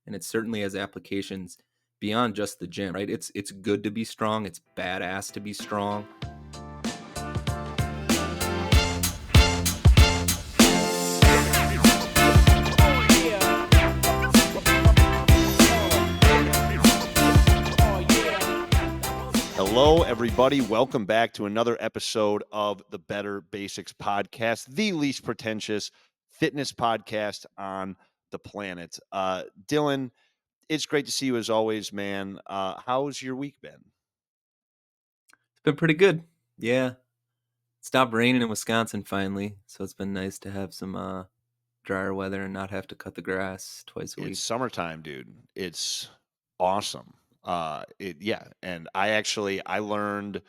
and it certainly has applications beyond just the gym, right? It's good to be strong. It's badass to be strong. Hello, everybody. Welcome back to another episode of the Better Basics Podcast, the least pretentious fitness podcast on the planet. Dylan, it's great to see you as always, man. How's your week been? It's been pretty good. Yeah. It stopped raining in Wisconsin finally, so it's been nice to have some drier weather and not have to cut the grass twice a It's week. summertime, dude. It's awesome. And I learned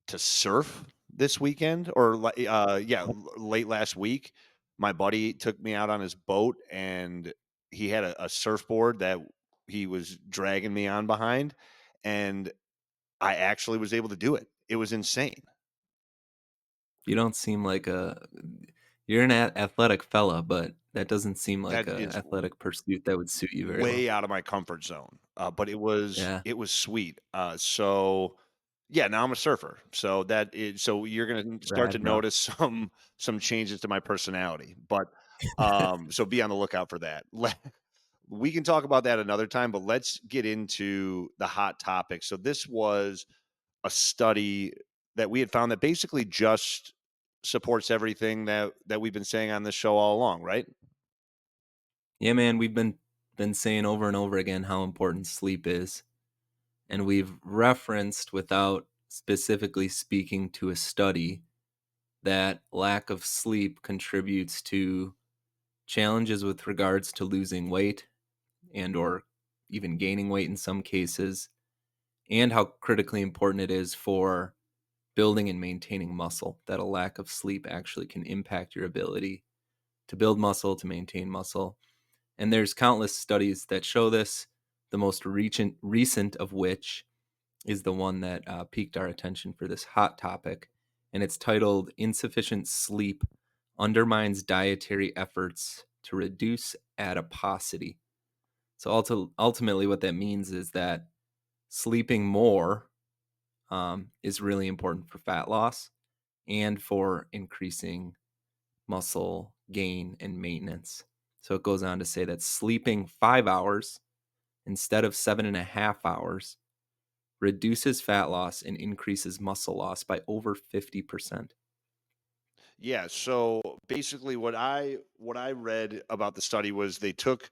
to surf this weekend late last week. My buddy took me out on his boat and he had a surfboard that he was dragging me on behind, and I actually was able to do it. It was insane. You don't seem like you're an athletic fella, but that doesn't seem like That a is athletic pursuit that would suit you very well. way out of my comfort zone. But Yeah, it was sweet. So yeah, now I'm a surfer. So you're gonna start rad, to bro. notice some changes to my personality. But so be on the lookout for that. We can talk about that another time, but let's get into the hot topic. So this was a study that we had found that basically just supports everything that we've been saying on this show all along, right? Yeah, man, we've been saying over and over again how important sleep is, and we've referenced without specifically speaking to a study that lack of sleep contributes to challenges with regards to losing weight and or even gaining weight in some cases, and how critically important it is for building and maintaining muscle, that a lack of sleep actually can impact your ability to build muscle, to maintain muscle. And there's countless studies that show this, the most recent of which is the one that piqued our attention for this hot topic. And it's titled Insufficient Sleep Undermines Dietary Efforts to Reduce Adiposity. So ultimately, what that means is that sleeping more is really important for fat loss and for increasing muscle gain and maintenance. So it goes on to say that sleeping 5 hours instead of 7.5 hours reduces fat loss and increases muscle loss by over 50%. Yeah, so basically what I read about the study was they took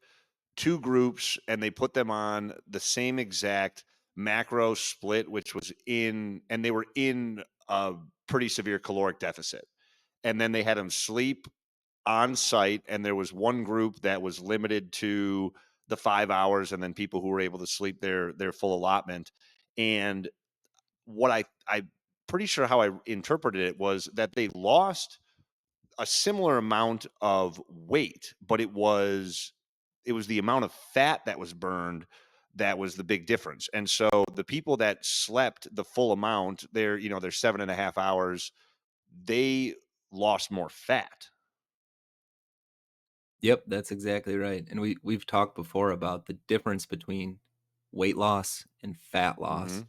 two groups and they put them on the same exact macro split, which was and they were in a pretty severe caloric deficit. And then they had them sleep on site, and there was one group that was limited to the 5 hours, and then people who were able to sleep their full allotment. And what I pretty sure how I interpreted it was that they lost a similar amount of weight, but it was the amount of fat that was burned that was the big difference. And so the people that slept the full amount, their 7.5 hours, they lost more fat. Yep, that's exactly right. And we've talked before about the difference between weight loss and fat Hmm. loss.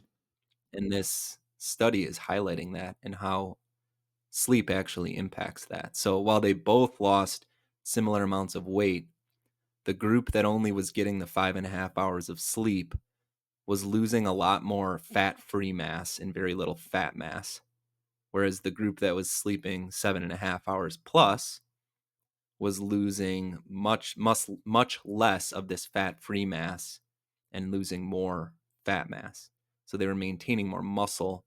And this study is highlighting that and how sleep actually impacts that. So while they both lost similar amounts of weight, the group that only was getting the 5.5 hours of sleep was losing a lot more fat free mass and very little fat mass. Whereas the group that was sleeping 7.5 hours plus was losing much less of this fat free mass and losing more fat mass. So they were maintaining more muscle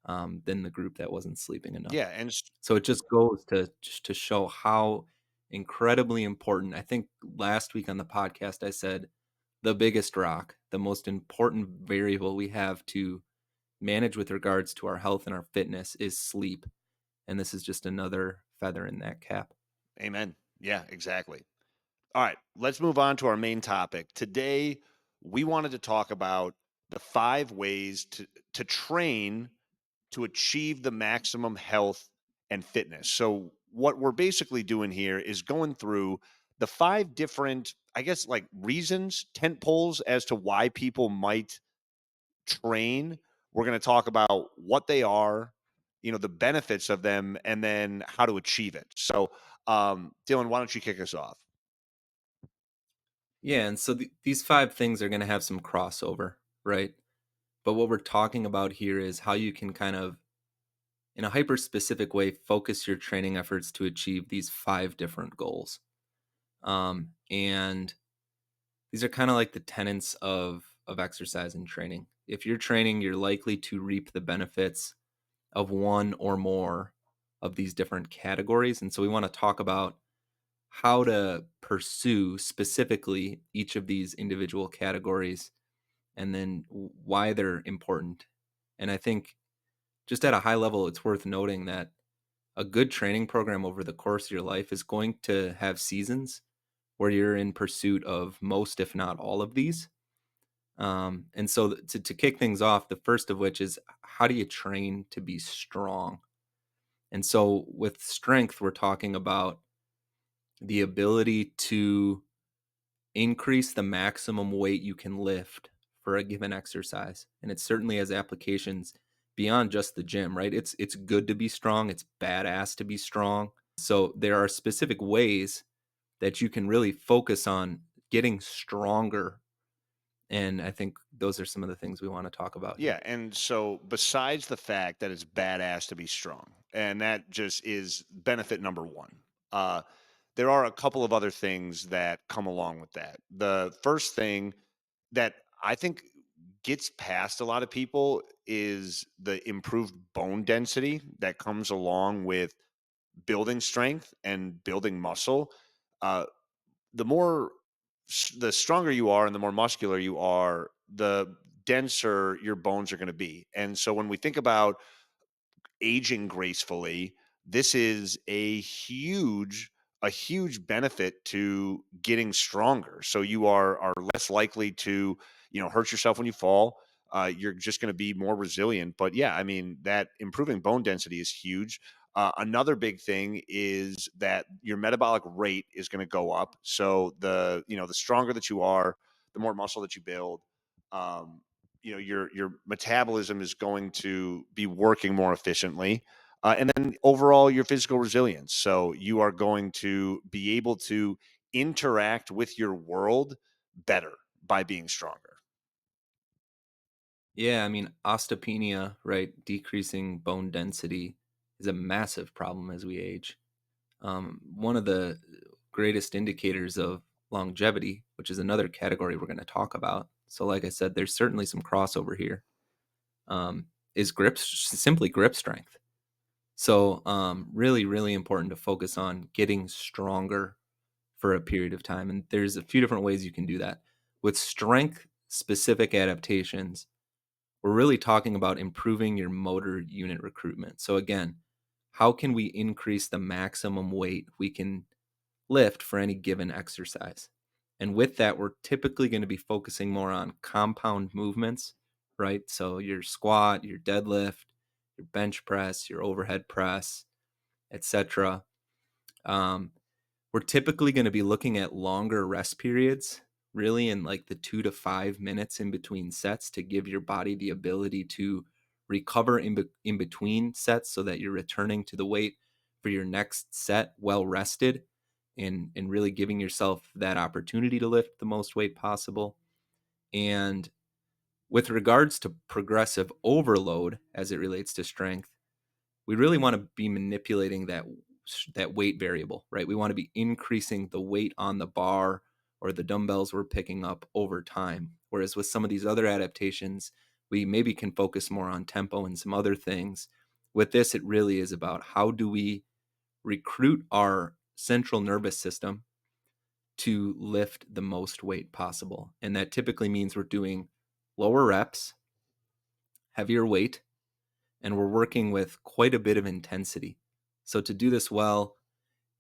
than the group that wasn't sleeping enough. Yeah, and So it just goes to show how incredibly important. I think last week on the podcast I said the biggest rock, the most important variable we have to manage with regards to our health and our fitness is sleep. And this is just another feather in that cap. amen. Yeah, exactly. All right, let's move on to our main topic. Today, we wanted to talk about the 5 ways to train to achieve the maximum health and fitness. So, what we're basically doing here is going through the 5 different, I guess, like, reasons, tent poles as to why people might train. We're gonna talk about what they are, the benefits of them, and then how to achieve it. So, Dylan, why don't you kick us off? Yeah, and so these 5 things are gonna have some crossover, right? But what we're talking about here is how you can kind of, in a hyper specific way, focus your training efforts to achieve these 5 different goals. And these are kind of like the tenets of exercise and training. If you're training, you're likely to reap the benefits of one or more of these different categories. And so we want to talk about how to pursue specifically each of these individual categories and then why they're important. And I think just at a high level, it's worth noting that a good training program over the course of your life is going to have seasons where you're in pursuit of most, if not all, of these. And so to kick things off, the first of which is how do you train to be strong? And so with strength, we're talking about the ability to increase the maximum weight you can lift for a given exercise. And it certainly has applications beyond just the gym, right? It's good to be strong, it's badass to be strong. So there are specific ways that you can really focus on getting stronger. And I think those are some of the things we want to talk about Yeah, here. and so besides the fact that it's badass to be strong, and that just is benefit number one, uh, there are a couple of other things that come along with that. The first thing that I think gets past a lot of people is the improved bone density that comes along with building strength and building muscle. Uh, the more the stronger you are and the more muscular you are, the denser your bones are going to be. And so when we think about aging gracefully, this is a huge benefit to getting stronger. So you are less likely to, hurt yourself when you fall. You're just going to be more resilient. But yeah, I mean, that improving bone density is huge. Another big thing is that your metabolic rate is going to go up. So the stronger that you are, the more muscle that you build. Um, your metabolism is going to be working more efficiently, and then overall your physical resilience. So you are going to be able to interact with your world better by being stronger. Yeah, I mean, osteopenia, right? Decreasing bone density is a massive problem as we age. One of the greatest indicators of longevity, which is another category we're going to talk about. So, like I said, there's certainly some crossover here. Is simply grip strength. So, really, really important to focus on getting stronger for a period of time. And there's a few different ways you can do that. With strength specific adaptations, we're really talking about improving your motor unit recruitment. So, again, how can we increase the maximum weight we can lift for any given exercise? And with that, we're typically going to be focusing more on compound movements, right? So, your squat, your deadlift, your bench press, your overhead press, etc. Um, we're typically going to be looking at longer rest periods, really in like the 2 to 5 minutes in between sets to give your body the ability to recover in between sets so that you're returning to the weight for your next set well rested and really giving yourself that opportunity to lift the most weight possible. And with regards to progressive overload as it relates to strength, we really want to be manipulating that weight variable, right? We want to be increasing the weight on the bar or the dumbbells we're picking up over time. Whereas with some of these other adaptations, we maybe can focus more on tempo and some other things. With this, it really is about how do we recruit our central nervous system to lift the most weight possible. And that typically means we're doing lower reps, heavier weight, and we're working with quite a bit of intensity. So to do this well,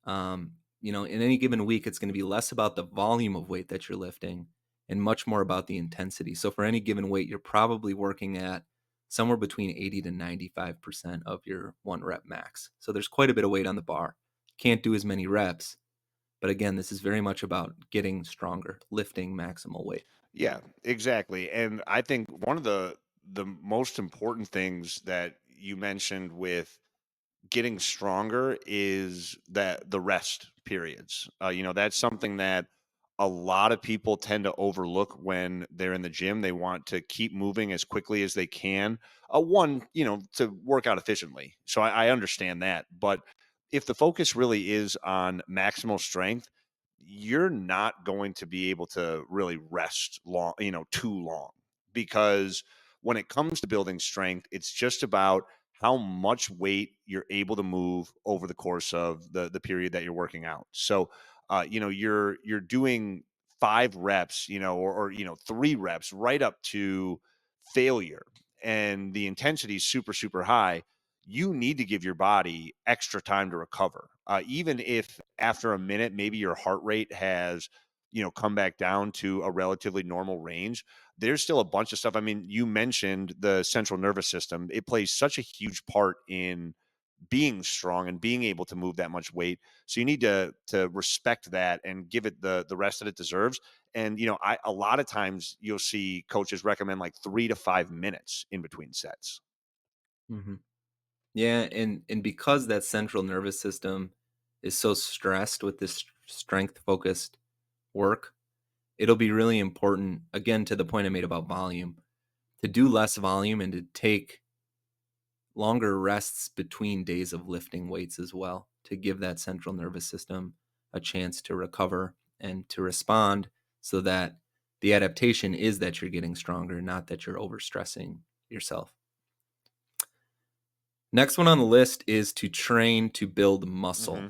in any given week, it's going to be less about the volume of weight that you're lifting and much more about the intensity. So for any given weight, you're probably working at somewhere between 80 to 95% of your one rep max. So there's quite a bit of weight on the bar. Can't do as many reps, But again, this is very much about getting stronger, lifting maximal weight. Yeah, exactly. And I think one of the most important things that you mentioned with getting stronger is that the rest periods. That's something that a lot of people tend to overlook when they're in the gym. They want to keep moving as quickly as they can. One, to work out efficiently. So I understand that. But if the focus really is on maximal strength, you're not going to be able to really rest long, too long, because when it comes to building strength, it's just about how much weight you're able to move over the course of the period that you're working out. So, you're doing 5 reps, or 3 reps right up to failure, and the intensity is super super high. You need to give your body extra time to recover. Even if after a minute, maybe your heart rate has come back down to a relatively normal range, there's still a bunch of stuff. I mean, you mentioned the central nervous system. It plays such a huge part in being strong and being able to move that much weight. So you need to respect that and give it the rest that it deserves. And I a lot of times you'll see coaches recommend like 3 to 5 minutes in between sets. Hmm. Yeah, and because that central nervous system is so stressed with this strength focused work, it'll be really important, again, to the point I made about volume, to do less volume and to take longer rests between days of lifting weights as well, to give that central nervous system a chance to recover and to respond, so that the adaptation is that you're getting stronger, not that you're overstressing yourself. Next one on the list is to train to build muscle. Hmm.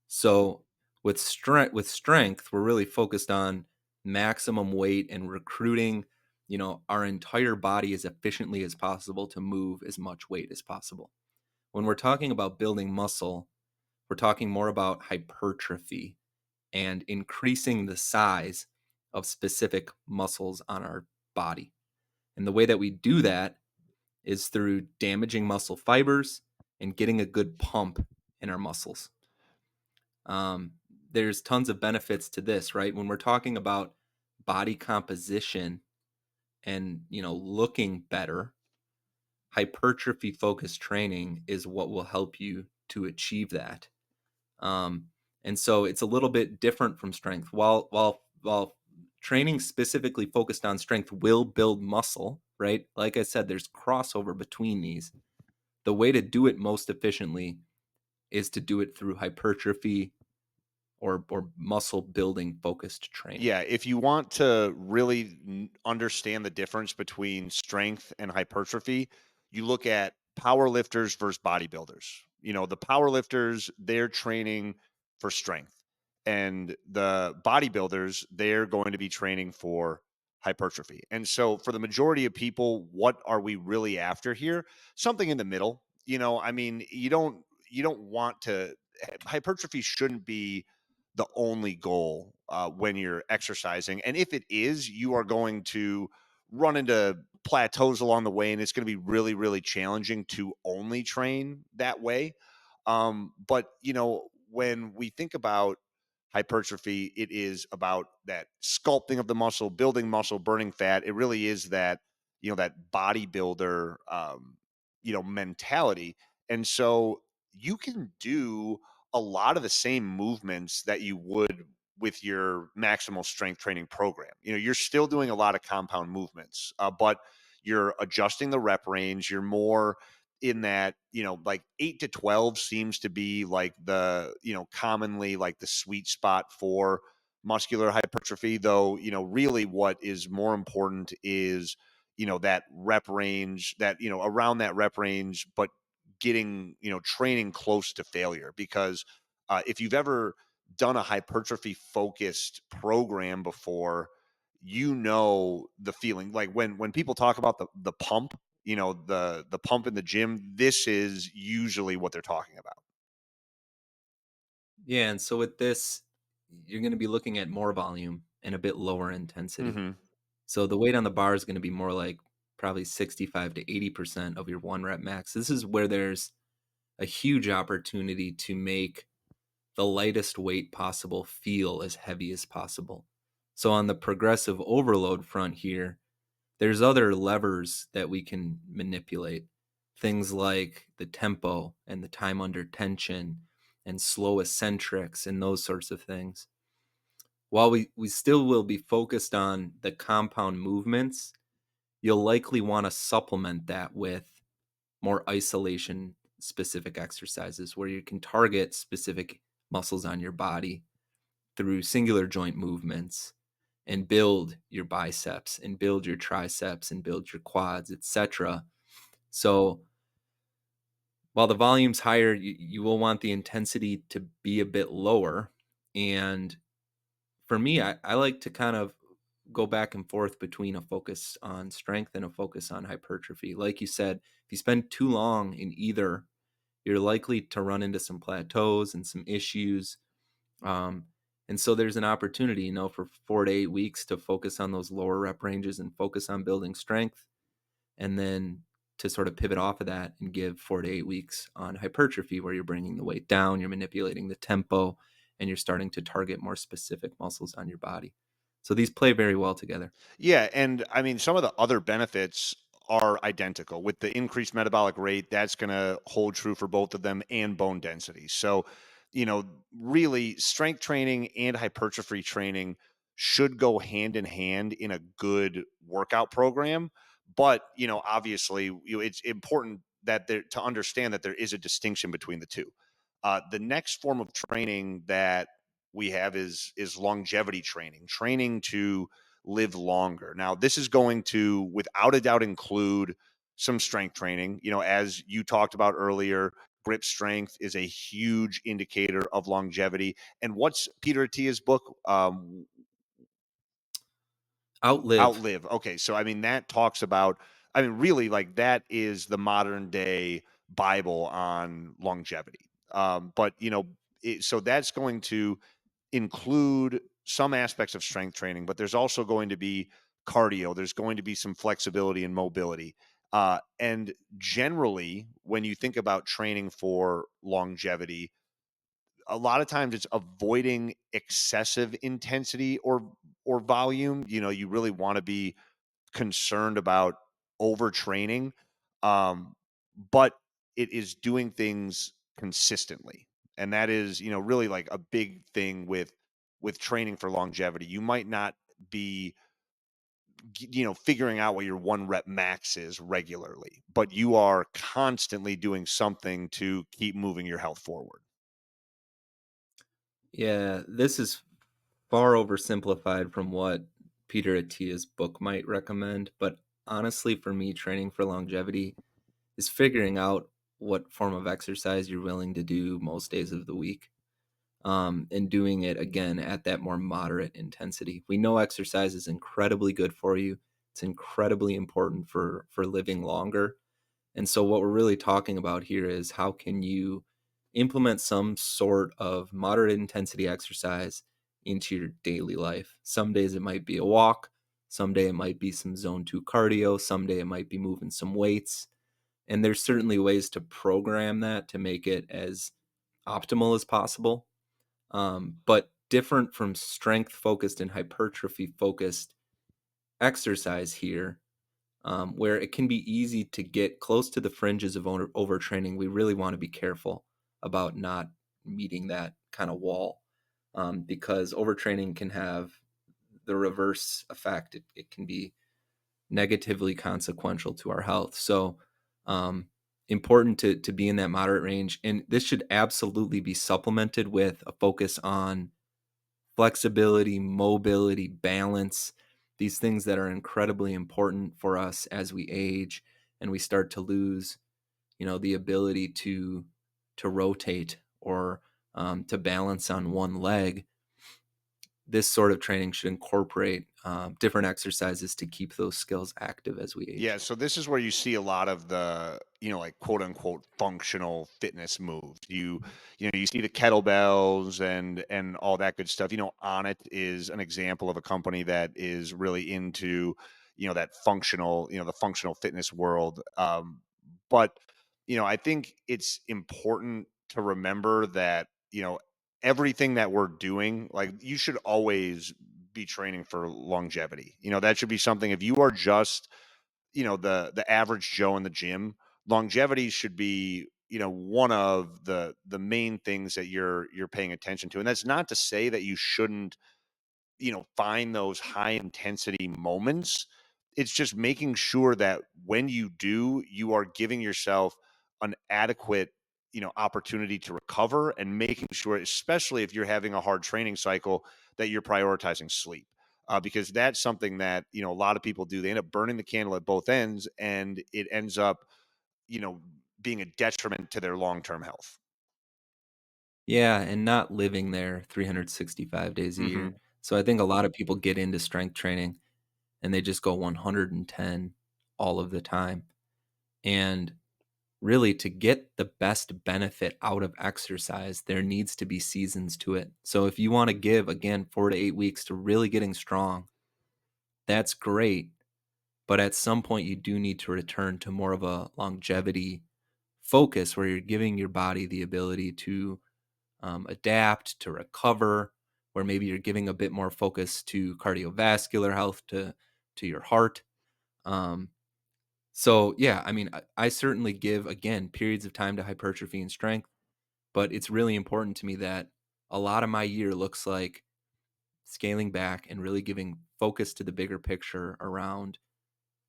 So with strength, we're really focused on maximum weight and recruiting, our entire body as efficiently as possible to move as much weight as possible. When we're talking about building muscle, we're talking more about hypertrophy and increasing the size of specific muscles on our body. And the way that we do that is through damaging muscle fibers and getting a good pump in our muscles. Um, there's tons of benefits to this, right? When we're talking about body composition and looking better, hypertrophy focused training is what will help you to achieve that. Um, and so it's a little bit different from strength. While training specifically focused on strength will build muscle, right? Like I said, there's crossover between these. The way to do it most efficiently is to do it through hypertrophy or muscle building focused training. Yeah, if you want to really understand the difference between strength and hypertrophy, you look at power lifters versus bodybuilders. The power lifters, they're training for strength, and the bodybuilders, they're going to be training for hypertrophy. And so, for the majority of people, what are we really after here? Something in the middle. I mean, you don't want to hypertrophy shouldn't be the only goal when you're exercising. And if it is, you are going to run into plateaus along the way, and it's going to be really, really challenging to only train that way. But when we think about hypertrophy, it is about that sculpting of the muscle, building muscle, burning fat. It really is that that bodybuilder mentality. And so you can do a lot of the same movements that you would with your maximal strength training program. You're still doing a lot of compound movements, but you're adjusting the rep range. You're more in that, like 8 to 12 seems to be like the, commonly like the sweet spot for muscular hypertrophy, though, really what is more important is, that rep range, that, around that rep range, but getting, training close to failure. Because if you've ever done a hypertrophy focused program before, the feeling like when people talk about the pump, the pump in the gym, this is usually what they're talking about. Yeah, and so with this, you're going to be looking at more volume and a bit lower intensity. Hmm. So the weight on the bar is going to be more like probably 65 to 80% of your one rep max. This is where there's a huge opportunity to make the lightest weight possible feel as heavy as possible. So on the progressive overload front here, there's other levers that we can manipulate. Things like the tempo and the time under tension and slow eccentrics and those sorts of things. While we still will be focused on the compound movements, you'll likely want to supplement that with more isolation specific exercises where you can target specific muscles on your body through singular joint movements and build your biceps and build your triceps and build your quads, etc. So while the volume's higher, you will want the intensity to be a bit lower. And for me, I like to kind of go back and forth between a focus on strength and a focus on hypertrophy. Like you said, if you spend too long in either, you're likely to run into some plateaus and some issues. Um, and so there's an opportunity, for 4 to 8 weeks to focus on those lower rep ranges and focus on building strength, and then to sort of pivot off of that and give 4 to 8 weeks on hypertrophy, where you're bringing the weight down, you're manipulating the tempo, and you're starting to target more specific muscles on your body. So these play very well together. Yeah, and I mean, some of the other benefits are identical. With the increased metabolic rate, that's going to hold true for both of them and bone density. So, really, strength training and hypertrophy training should go hand in hand in a good workout program. But, obviously, it's important that there to understand that there is a distinction between the two. The next form of training that we have is longevity training, training to live longer. Now, this is going to, without a doubt, include some strength training. As you talked about earlier, grip strength is a huge indicator of longevity. And what's Peter Attia's book? Outlive. Outlive. Okay, so I mean that talks about. I mean, really, like that is the modern day Bible on longevity. But so that's going to include some aspects of strength training, but there's also going to be cardio. There's going to be some flexibility and mobility. And generally, when you think about training for longevity, a lot of times it's avoiding excessive intensity or volume. You really want to be concerned about overtraining, but it is doing things consistently, and that is really like a big thing with training for longevity. You might not be figuring out what your one rep max is regularly, but you are constantly doing something to keep moving your health forward. Yeah, this is far oversimplified from what Peter Attia's book might recommend. But honestly, for me, training for longevity is figuring out what form of exercise you're willing to do most days of the week, and doing it again at that more moderate intensity. We know exercise is incredibly good for you. It's incredibly important for living longer. And so what we're really talking about here is how can you implement some sort of moderate intensity exercise into your daily life. Some days it might be a walk, someday it might be some zone 2 cardio, someday it might be moving some weights. And there's certainly ways to program that to make it as optimal as possible. But different from strength focused and hypertrophy focused exercise here, where it can be easy to get close to the fringes of overtraining. We really want to be careful about not meeting that kind of wall, because overtraining can have the reverse effect. It can be negatively consequential to our health. So, um, important to be in that moderate range. And this should absolutely be supplemented with a focus on flexibility, mobility, balance, these things that are incredibly important for us as we age and we start to lose, the ability to rotate or to balance on one leg. This sort of training should incorporate different exercises to keep those skills active as we Yeah, age. so this is where you see a lot of the, like quote unquote functional fitness moves. You see the kettlebells and all that good stuff. On it is an example of a company that is really into, that functional, the functional fitness world. But I think it's important to remember that, everything that we're doing, like, you should always be training for longevity. That should be something. If you are just, the average Joe in the gym, longevity should be, one of the main things that you're paying attention to. And that's not to say that you shouldn't, find those high intensity moments. It's just making sure that when you do, you are giving yourself an adequate, opportunity to recover, and making sure, especially if you're having a hard training cycle, that you're prioritizing sleep. Because that's something that, a lot of people do. They end up burning the candle at both ends, and it ends up, you know, being a detriment to their long term health. Yeah, and not living there 365 days a year. Hmm. So I think a lot of people get into strength training and they just go 110 all of the time. And really, to get the best benefit out of exercise, there needs to be seasons to it. So if you want to give, again, 4 to 8 weeks to really getting strong, that's great. But at some point, you do need to return to more of a longevity focus where you're giving your body the ability to adapt, to recover, where maybe you're giving a bit more focus to cardiovascular health, to your heart. Um, so yeah, I mean, I certainly give again periods of time to hypertrophy and strength, but it's really important to me that a lot of my year looks like scaling back and really giving focus to the bigger picture around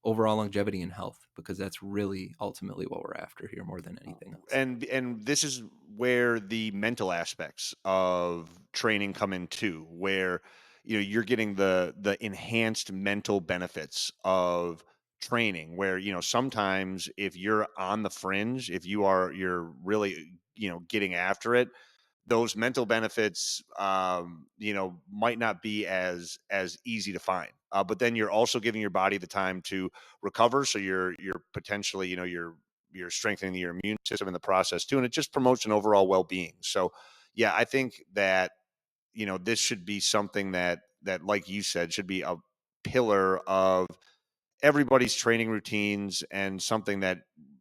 overall longevity and health because that's really ultimately what we're after here more than anything else. And this is where the mental aspects of training come in too, where, you're getting the enhanced mental benefits of training, where, sometimes if you're on the fringe, if you're really, getting after it, those mental benefits, might not be as easy to find. But then you're also giving your body the time to recover, so you're potentially, you're strengthening your immune system in the process too, and it just promotes an overall well-being. So yeah, I think that, this should be something that, like you said, should be a pillar of everybody's training routines, and something that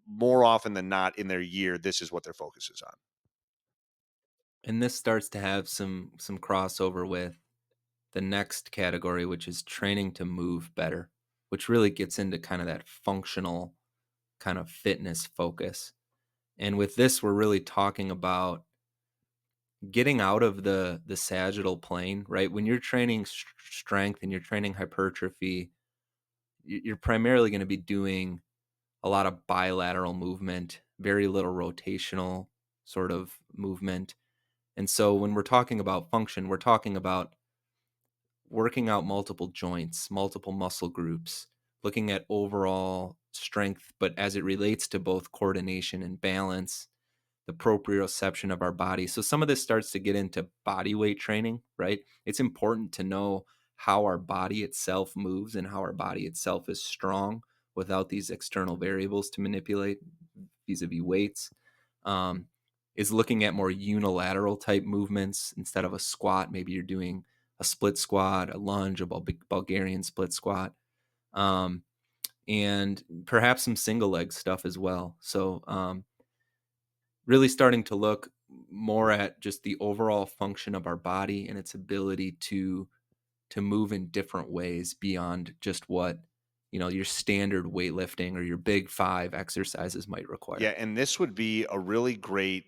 more often than not in their year, this is what their focus is on. And this starts to have some crossover with the next category, which is training to move better, which really gets into kind of that functional kind of fitness focus. And with this, we're really talking about getting out of the sagittal plane, right? When you're training strength and you're training hypertrophy, you're primarily going to be doing a lot of bilateral movement, very little rotational sort of movement. And so when we're talking about function, we're talking about working out multiple joints, multiple muscle groups, looking at overall strength, but as it relates to both coordination and balance, the proprioception of our body. So some of this starts to get into body weight training, right? It's important to know how our body itself moves and how our body itself is strong without these external variables to manipulate vis-a-vis weights. Um, is looking at more unilateral type movements instead of a squat. Maybe you're doing a split squat, a lunge, a Bulgarian split squat, um, and perhaps some single leg stuff as well. So really starting to look more at just the overall function of our body and its ability to move in different ways beyond just what your standard weightlifting or your big five exercises might Yeah, require. and this would be a really great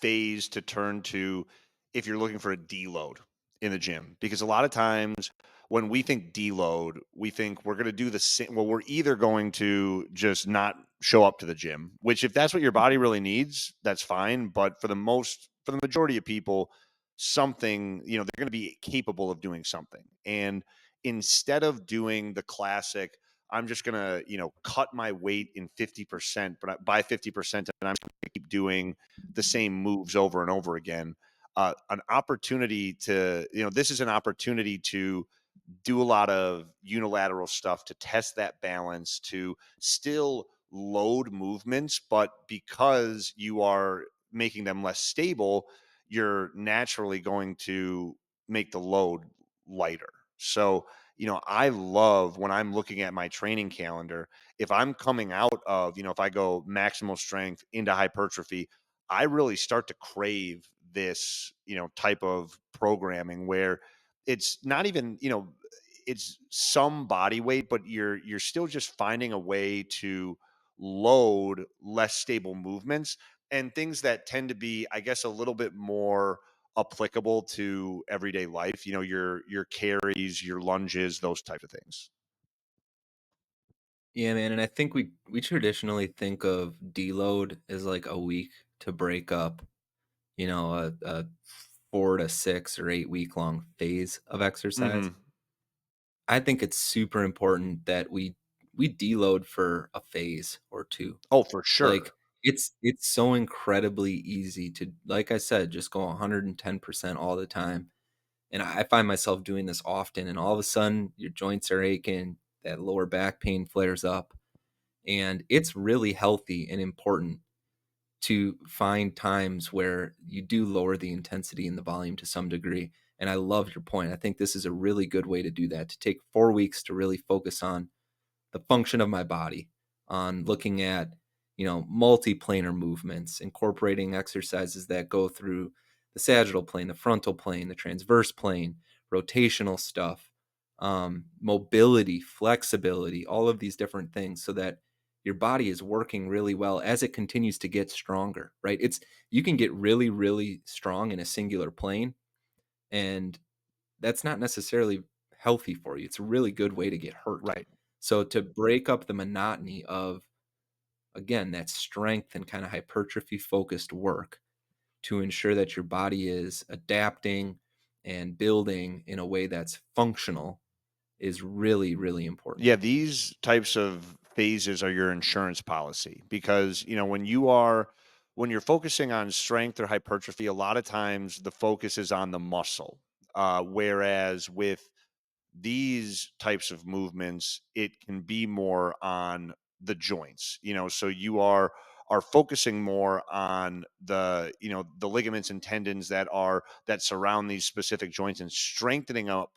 phase to turn to if you're looking for a deload in the gym. Because a lot of times when we think deload, we think we're going to do the same. Well, we're either going to just not show up to the gym, which, if that's what your body really needs, that's fine. But for the majority of people, something, they're going to be capable of doing something. And instead of doing the classic, I'm just gonna, cut my weight in 50%, but by 50%, and I'm just gonna keep doing the same moves over and over again. An opportunity to, this is an opportunity to do a lot of unilateral stuff to test that balance, to still load movements, but because you are making them less stable, you're naturally going to make the load lighter. So, I love when I'm looking at my training calendar, if I'm coming out of, if I go maximal strength into hypertrophy, I really start to crave this, type of programming where it's not even, it's some body weight, but you're still just finding a way to load less stable movements and things that tend to be, I guess, a little bit more applicable to everyday life, your carries, your lunges, those type of things. Yeah, man, and I think we traditionally think of deload as like a week to break up, a 4 to 6 or 8 week long phase of exercise. Mhm. I think it's super important that we deload for a phase or two. Oh, for sure. Like it's so incredibly easy to, like I said, just go 110% all the time. And I find myself doing this often, and all of a sudden your joints are aching, that lower back pain flares up. And it's really healthy and important to find times where you do lower the intensity and the volume to some degree. And I love your point. I think this is a really good way to do that, to take 4 weeks to really focus on the function of my body, on looking at, multiplanar movements, incorporating exercises that go through the sagittal plane, the frontal plane, the transverse plane, rotational stuff, mobility, flexibility, all of these different things, so that your body is working really well as it continues to get stronger, right? You can get really, really strong in a singular plane, and that's not necessarily healthy for you. It's a really good way to get hurt. Right. So to break up the monotony of, again, that strength and kind of hypertrophy focused work, to ensure that your body is adapting and building in a way that's functional, is really, really important. Yeah, these types of phases are your insurance policy because, when you're focusing on strength or hypertrophy, a lot of times the focus is on the muscle. Whereas with these types of movements, it can be more on the joints, so you are focusing more on the ligaments and tendons that surround these specific joints and strengthening up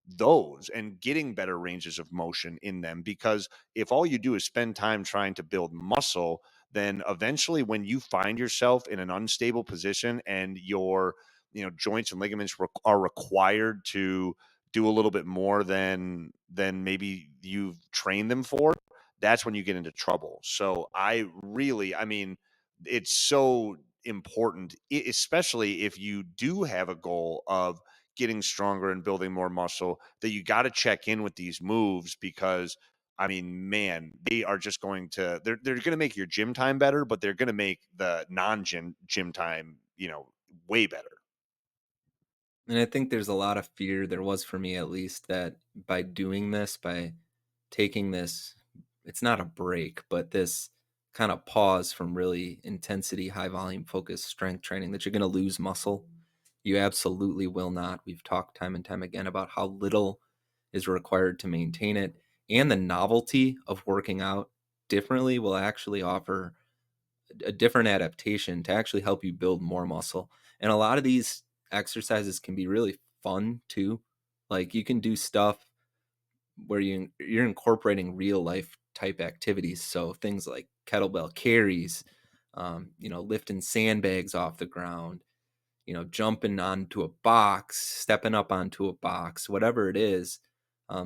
those and getting better ranges of motion in them, because if all you do is spend time trying to build muscle, then eventually when you find yourself in an unstable position and your joints and ligaments are required to do a little bit more than maybe you've trained them for, that's when you get into trouble. So I mean, it's so important, especially if you do have a goal of getting stronger and building more muscle, that you got to check in with these moves because I mean, man, they are just they're going to make your gym time better, but they're going to make the non-gym time, way better. And I think there's a lot of fear, there was for me at least, that by doing this, by taking this, it's not a break, but this kind of pause from really intensity, high volume focused strength training, that you're going to lose muscle. You absolutely will not. We've talked time and time again about how little is required to maintain it. And the novelty of working out differently will actually offer a different adaptation to actually help you build more muscle. And a lot of these exercises can be really fun too. Like you can do stuff where you're incorporating real life type activities. So things like kettlebell carries, lifting sandbags off the ground, jumping onto a box, stepping up onto a box, whatever it is,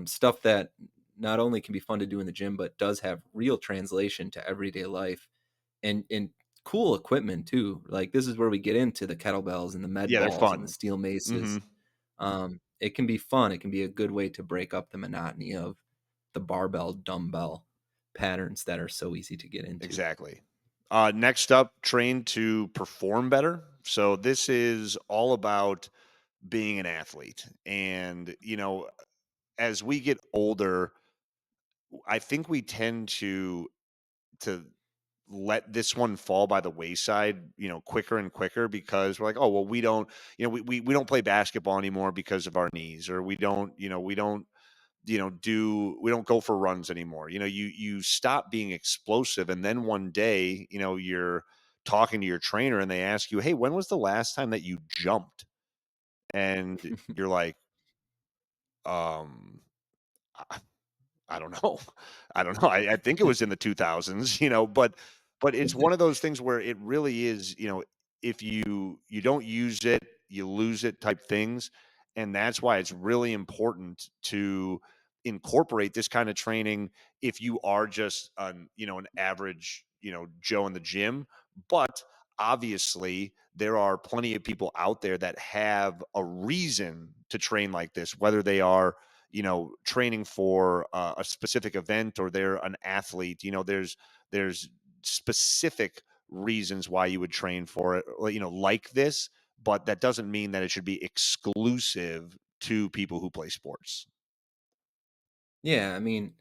stuff that not only can be fun to do in the gym, but does have real translation to everyday life, and cool equipment too. Like this is where we get into the kettlebells and the med Yeah, they're balls and the fun. steel Hmm. maces. It can be fun. It can be a good way to break up the monotony of the barbell dumbbell patterns that are so easy to get into. Exactly. Next up, train to perform better. So this is all about being an athlete. And, as we get older, I think we tend to let this one fall by the wayside, quicker and quicker because we're like, oh well, we don't play basketball anymore because of our knees, or we don't do we don't go for runs anymore. You stop being explosive, and then one day, you're talking to your trainer and they ask you, hey, when was the last time that you jumped? And you're like, um I, I don't know. I don't know. I think it was in the 2000s, but it's one of those things where it really is, if you don't use it, you lose it type things. And that's why it's really important to incorporate this kind of training if you are just an average, Joe in the gym. But obviously there are plenty of people out there that have a reason to train like this, whether they are training for a specific event or they're an athlete. There's specific reasons why you would train for it, like this, but that doesn't mean that it should be exclusive to people who play sports. Yeah, I mean,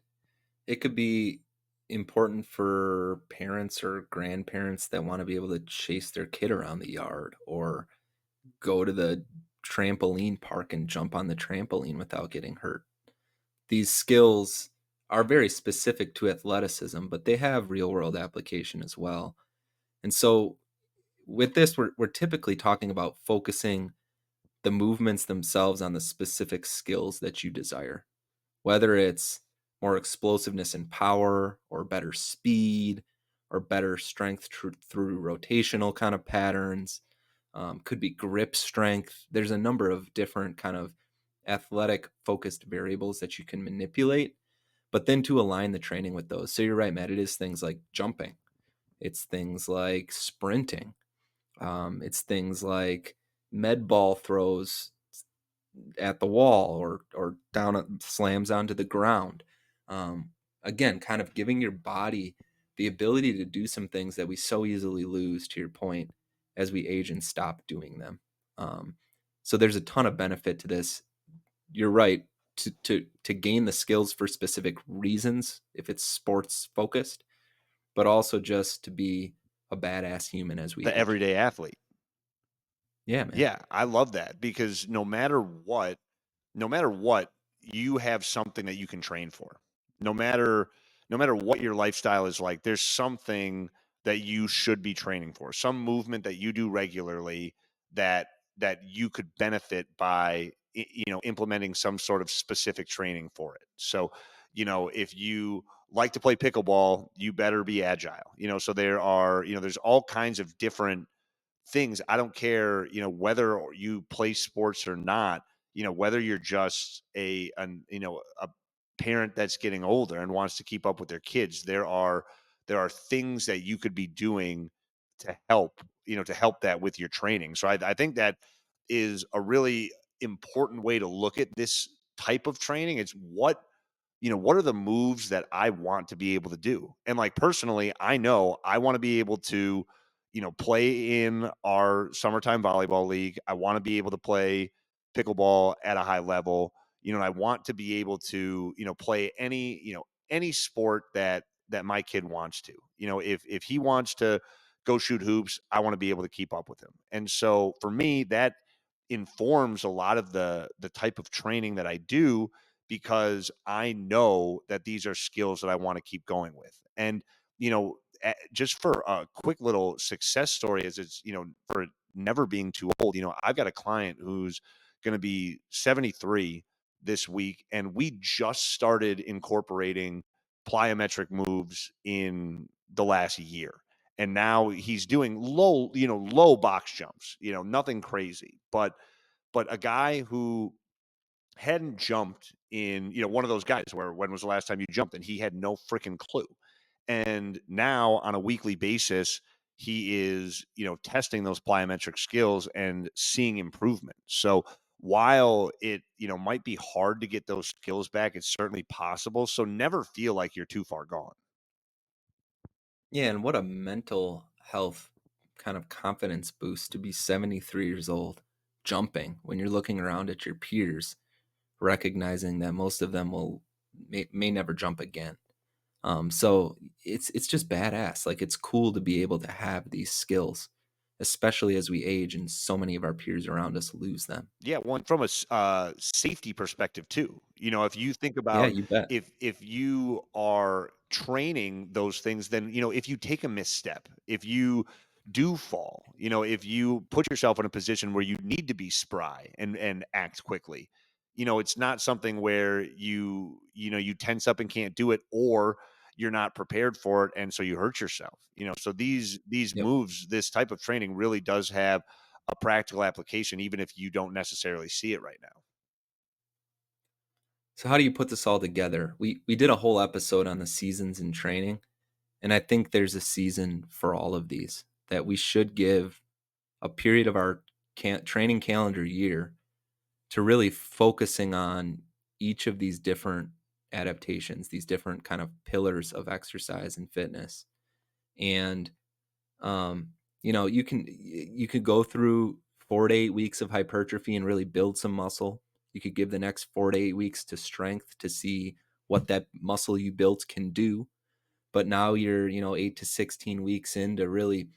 it could be important for parents or grandparents that want to be able to chase their kid around the yard or go to the trampoline park and jump on the trampoline without getting hurt. These skills are very specific to athleticism, but they have real world application as well. And so with this, we're typically talking about focusing the movements themselves on the specific skills that you desire, whether it's more explosiveness and power, or better speed, or better strength through rotational kind of patterns. Could be grip strength. There's a number of different kind of athletic focused variables that you can manipulate, but then to align the training with those. So you're right, Matt. It is things like jumping. It's things like sprinting. It's things like med ball throws at the wall, or down slams onto the ground. Again, kind of giving your body the ability to do some things that we so easily lose, to your point, as we age and stop doing them. Um, so there's a ton of benefit to this. You're right, to gain the skills for specific reasons if it's sports focused, but also just to be a badass human as we The age. everyday athlete. Yeah, man. Yeah, I love that because no matter what, you have something that you can train for. No matter no matter what your lifestyle is like, there's something that you should be training for. Some movement that you do regularly that you could benefit by implementing some sort of specific training for it. So, if you like to play pickleball, you better be agile. So there's all kinds of different things. I don't care, whether you play sports or not, whether you're just a parent that's getting older and wants to keep up with their kids, there are things that you could be doing to help that with your training. So I think that is a really important way to look at this type of training. It's what are the moves that I want to be able to do? And like personally, I know I want to be able to, play in our summertime volleyball league. I want to be able to play pickleball at a high level. And I want to be able to, play any sport that my kid wants to. If he wants to go shoot hoops, I want to be able to keep up with him. And so for me, that informs a lot of the type of training that I do because I know that these are skills that I want to keep going with. And, just for a quick little success story, is it's, for never being too old, I've got a client who's going to be 73 this week, and we just started incorporating plyometric moves in the last year. And now he's doing low box jumps, nothing crazy, but a guy who hadn't jumped in, one of those guys where when was the last time you jumped? And he had no freaking clue. And now on a weekly basis, he is, testing those plyometric skills and seeing improvement. So while it, might be hard to get those skills back, it's certainly possible. So never feel like you're too far gone. Yeah, and what a mental health kind of confidence boost to be 73 years old, jumping when you're looking around at your peers, recognizing that most of them may never jump again. So it's just badass. Like, it's cool to be able to have these skills, especially as we age and so many of our peers around us lose them. Yeah, one from a safety perspective too. If you think Yeah, about you bet. if you are training those things, then if you take a misstep, if you do fall, if you put yourself in a position where you need to be spry and act quickly, it's not something where you tense up and can't do it, or you're not prepared for it, and so you hurt yourself. So these Yep. moves, this type of training really does have a practical application, even if you don't necessarily see it right now. So how do you put this all together? We did a whole episode on the seasons in training, and I think there's a season for all of these that we should give a period of our training calendar year to really focusing on each of these different adaptations, these different kind of pillars of exercise and fitness. And um, you could go through 4 to 8 weeks of hypertrophy and really build some muscle. You could give the next 4 to 8 weeks to strength to see what that muscle you built can do. But now you're 8 to 16 weeks into really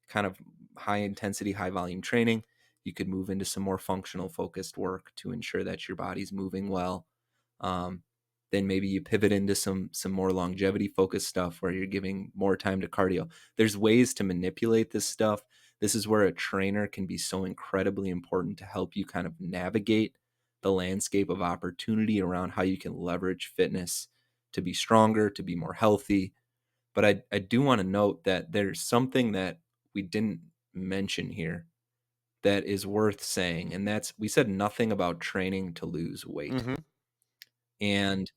kind of high intensity, high volume training. You could move into some more functional focused work to ensure that your body's moving well. um, then maybe you pivot into some more longevity focused stuff where you're giving more time to cardio. There's ways to manipulate this stuff. This is where a trainer can be so incredibly important to help you kind of navigate the landscape of opportunity around how you can leverage fitness to be stronger, to be more healthy. But I do want to note that there's something that we didn't mention here that is worth saying, and that's we said nothing about training to lose weight. Hmm. And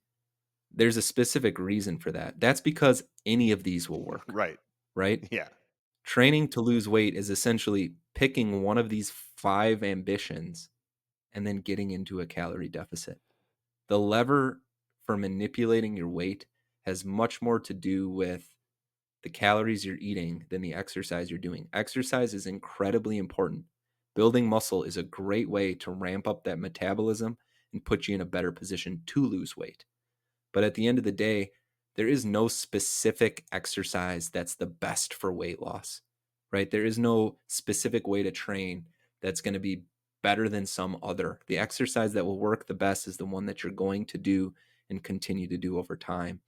there's a specific reason for that. That's because any of these will work, Right. right? Yeah. Training to lose weight is essentially picking one of these five ambitions and then getting into a calorie deficit. The lever for manipulating your weight has much more to do with the calories you're eating than the exercise you're doing. Exercise is incredibly important. Building muscle is a great way to ramp up that metabolism and put you in a better position to lose weight. But at the end of the day, there is no specific exercise that's the best for weight loss, right? There is no specific way to train that's going to be better than some other. The exercise that will work the best is the one that you're going to do and continue to do over time.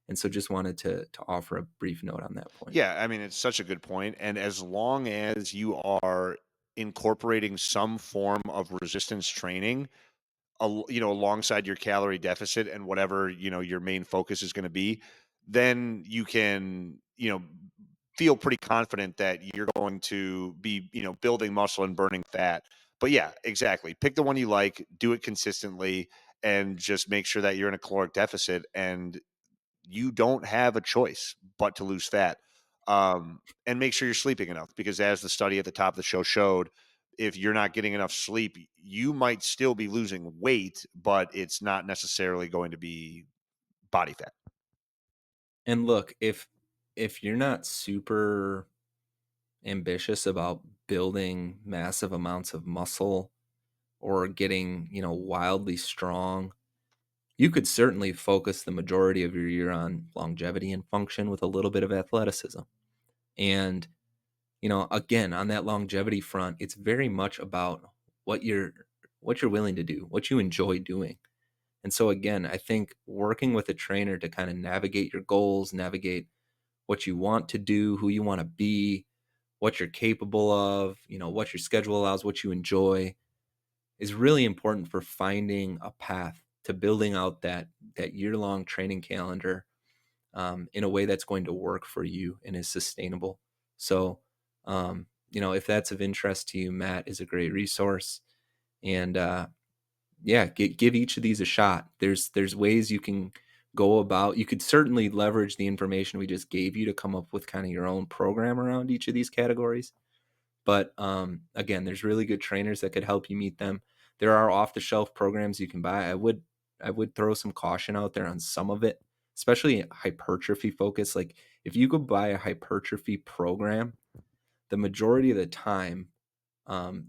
And so just wanted to offer a brief note on that point. Yeah, I mean, it's such a good point, and as long as you are incorporating some form of resistance training, alongside your calorie deficit and whatever, your main focus is gonna be, then you can, feel pretty confident that you're going to be, building muscle and burning fat. But yeah, exactly. Pick the one you like, do it consistently, and just make sure that you're in a caloric deficit, and you don't have a choice but to lose fat. And make sure you're sleeping enough, because, as the study at the top of the show showed, if you're not getting enough sleep, you might still be losing weight, but it's not necessarily going to be body fat. And look, if you're not super ambitious about building massive amounts of muscle or getting, wildly strong, you could certainly focus the majority of your year on longevity and function with a little bit of athleticism. And, again, on that longevity front, it's very much about what you're what you're willing to do, what you enjoy doing. And so again, I think working with a trainer to kind of navigate your goals, navigate what you want to do, who you want to be, what you're capable of, what your schedule allows, what you enjoy, is really important for finding a path to building out that year long training calendar in a way that's going to work for you and is sustainable. So, if that's of interest to you, Matt is a great resource. And yeah, give each of these a shot. There's ways you can go about. You could certainly leverage the information we just gave you to come up with kind of your own program around each of these categories. But again, there's really good trainers that could help you meet them. There are off the shelf programs you can buy. I would throw some caution out there on some of it, especially hypertrophy focus. Like if you go buy a hypertrophy program, the majority of the time,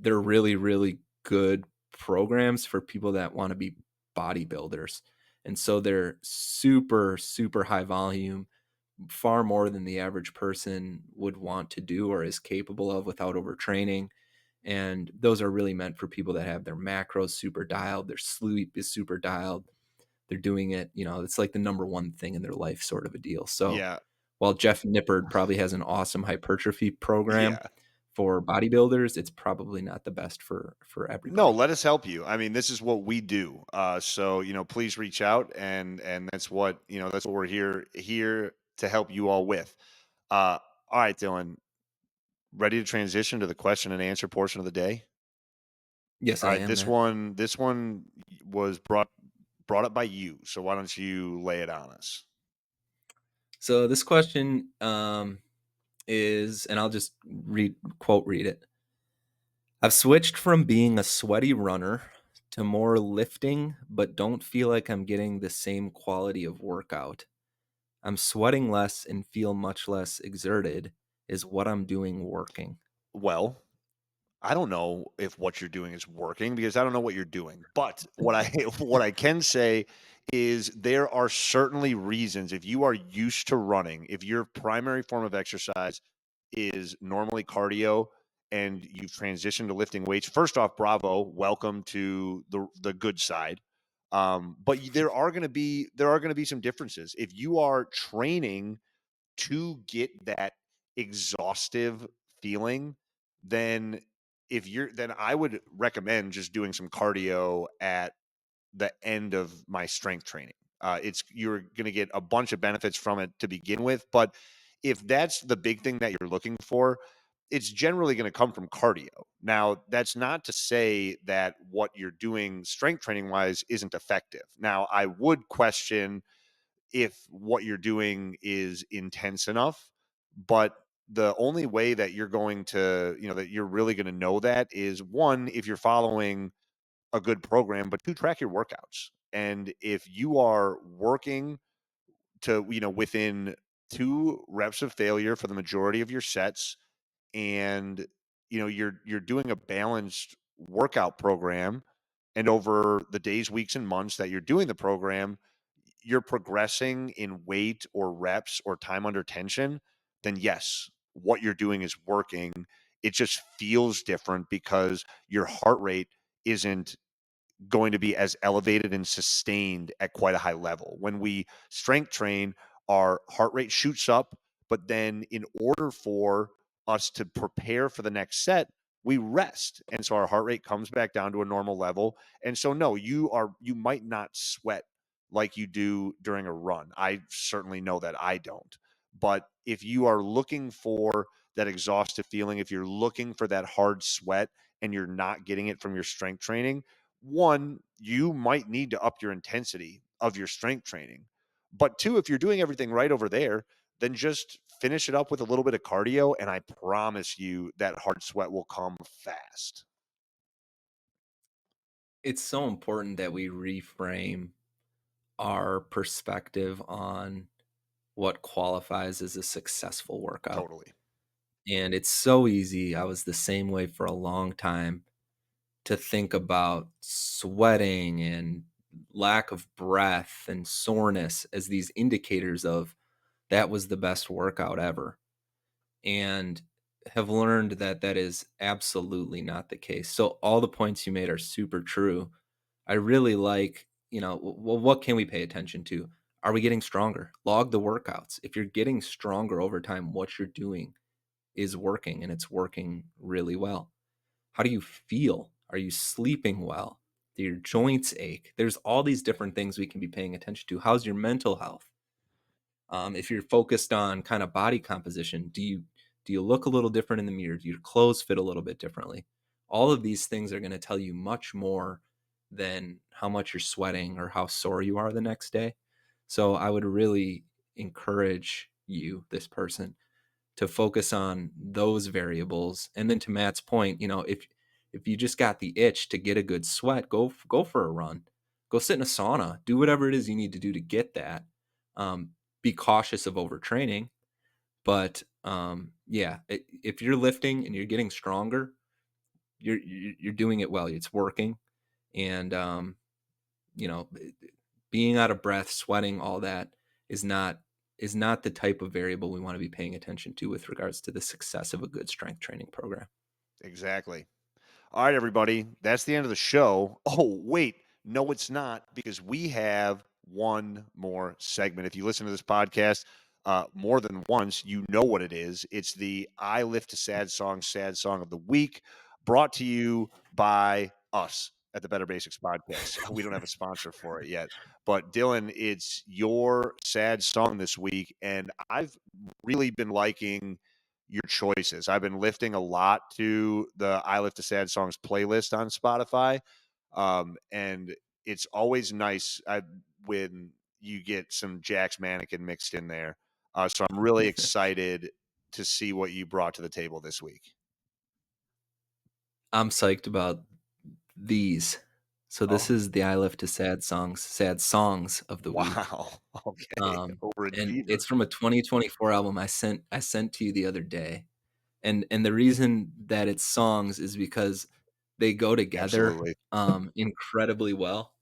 they're really, really good programs for people that want to be bodybuilders. And so they're super, super high volume, far more than the average person would want to do or is capable of without overtraining. And those are really meant for people that have their macros super dialed, their sleep is super dialed. They're doing it, it's like the number one thing in their life, sort of a deal. So Yeah. while Jeff Nippard probably has an awesome hypertrophy program Yeah. for bodybuilders, it's probably not the best for No, everybody. let us help you. I mean, this is what we do. So, please reach out, and that's what we're here to help you all with. All right, Dylan, ready to transition to the question and answer portion of the day? Yes, All I right, am, this Matt. one this one was brought up by you. So why don't you lay it on us? So this question is, and I'll just read it. I've switched from being a sweaty runner to more lifting, but don't feel like I'm getting the same quality of workout. I'm sweating less and feel much less exerted. Is what I'm doing working? Well, I don't know if what you're doing is working because I don't know what you're doing. But what I what I can say is there are certainly reasons if you are used to running, if your primary form of exercise is normally cardio and you've transitioned to lifting weights. First off, bravo, welcome to the good side. There are going to be some differences. If you are training to get that exhaustive feeling, then then I would recommend just doing some cardio at the end of my strength training. It's You're going to get a bunch of benefits from it to begin with, but if that's the big thing that you're looking for, it's generally going to come from cardio. Now, that's not to say that what you're doing strength training wise isn't effective. Now, I would question if what you're doing is intense enough. But the only way that you're going to, that you're really going to know that is one, if you're following a good program, but two, track your workouts. And if you are working to, within 2 reps of failure for the majority of your sets, and you're doing a balanced workout program, and over the days, weeks, and months that you're doing the program, you're progressing in weight or reps or time under tension, then yes, what you're doing is working. It just feels different because your heart rate isn't going to be as elevated and sustained at quite a high level. When we strength train, our heart rate shoots up, but then in order for us to prepare for the next set, we rest. And so our heart rate comes back down to a normal level. And so no, you might not sweat like you do during a run. I certainly know that I don't. But if you are looking for that exhaustive feeling, if you're looking for that hard sweat and you're not getting it from your strength training, one, you might need to up your intensity of your strength training. But two, if you're doing everything right over there, then just finish it up with a little bit of cardio. And I promise you that hard sweat will come fast. It's so important that we reframe our perspective on what qualifies as a successful workout. Totally. And it's so easy. I was the same way for a long time to think about sweating and lack of breath and soreness as these indicators of that was the best workout ever. And have learned that that is absolutely not the case. So all the points you made are super true. I really like, well, what can we pay attention to? Are we getting stronger? Log the workouts. If you're getting stronger over time, what you're doing is working and it's working really well. How do you feel? Are you sleeping well? Do your joints ache? There's all these different things we can be paying attention to. How's your mental health? If you're focused on kind of body composition, do you look a little different in the mirror? Do your clothes fit a little bit differently? All of these things are going to tell you much more than how much you're sweating or how sore you are the next day. So I would really encourage you, this person, to focus on those variables. And then to Matt's point, if you just got the itch to get a good sweat, go for a run, go sit in a sauna, do whatever it is you need to do to get that. Um, be cautious of overtraining, but yeah, if you're lifting and you're getting stronger, you're doing it well. It's working, and you know, being out of breath, sweating, all that is not is not the type of variable we want to be paying attention to with regards to the success of a good strength training program. Exactly. All right, everybody. That's the end of the show. Oh, wait. No, it's not, because we have one more segment. If you listen to this podcast more than once, you know what it is. It's the I Lift a Sad Song of the Week, brought to you by us. at the Better Basics podcast. We don't have a sponsor for it yet. But Dylan, it's your sad song this week, and I've really been liking your choices. I've been lifting a lot to the I Lift a Sad Songs playlist on Spotify. And it's always nice when you get some Jack's Mannequin mixed in there. So I'm really excited to see what you brought to the table this week. I'm psyched about these. So this Oh, is the I Lift to Sad Songs of the week. wow. Okay. Um, and Overachiever. it's from a 2024 album I sent to you the other day. And the reason that it's songs is because they go together Absolutely. incredibly well.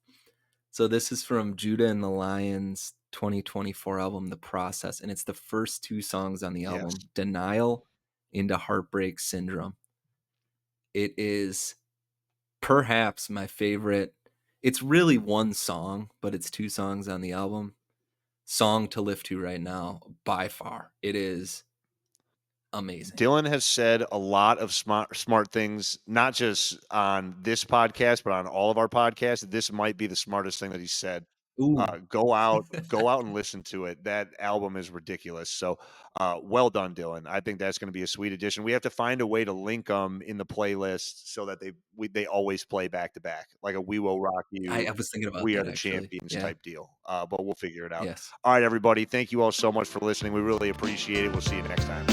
So this is from Judah and the Lions 2024 album The Process, and it's the first two songs on the Yes. album, Denial into Heartbreak Syndrome. It is perhaps my favorite. It's really one song, but it's two songs on the album. Song to lift to right now, by far. It is amazing. Dylan has said a lot of smart things, not just on this podcast, but on all of our podcasts. This might be the smartest thing that he said. Ooh. Go out and listen to it. That album is ridiculous. So, well done, Dylan. I think that's going to be a sweet addition. We have to find a way to link them in the playlist so that they always play back to back, like a "We Will Rock You," I was thinking about "We Are that the actually. Champions" Yeah. type deal. But we'll figure it out. Yes. All right, everybody. Thank you all so much for listening. We really appreciate it. We'll see you next time.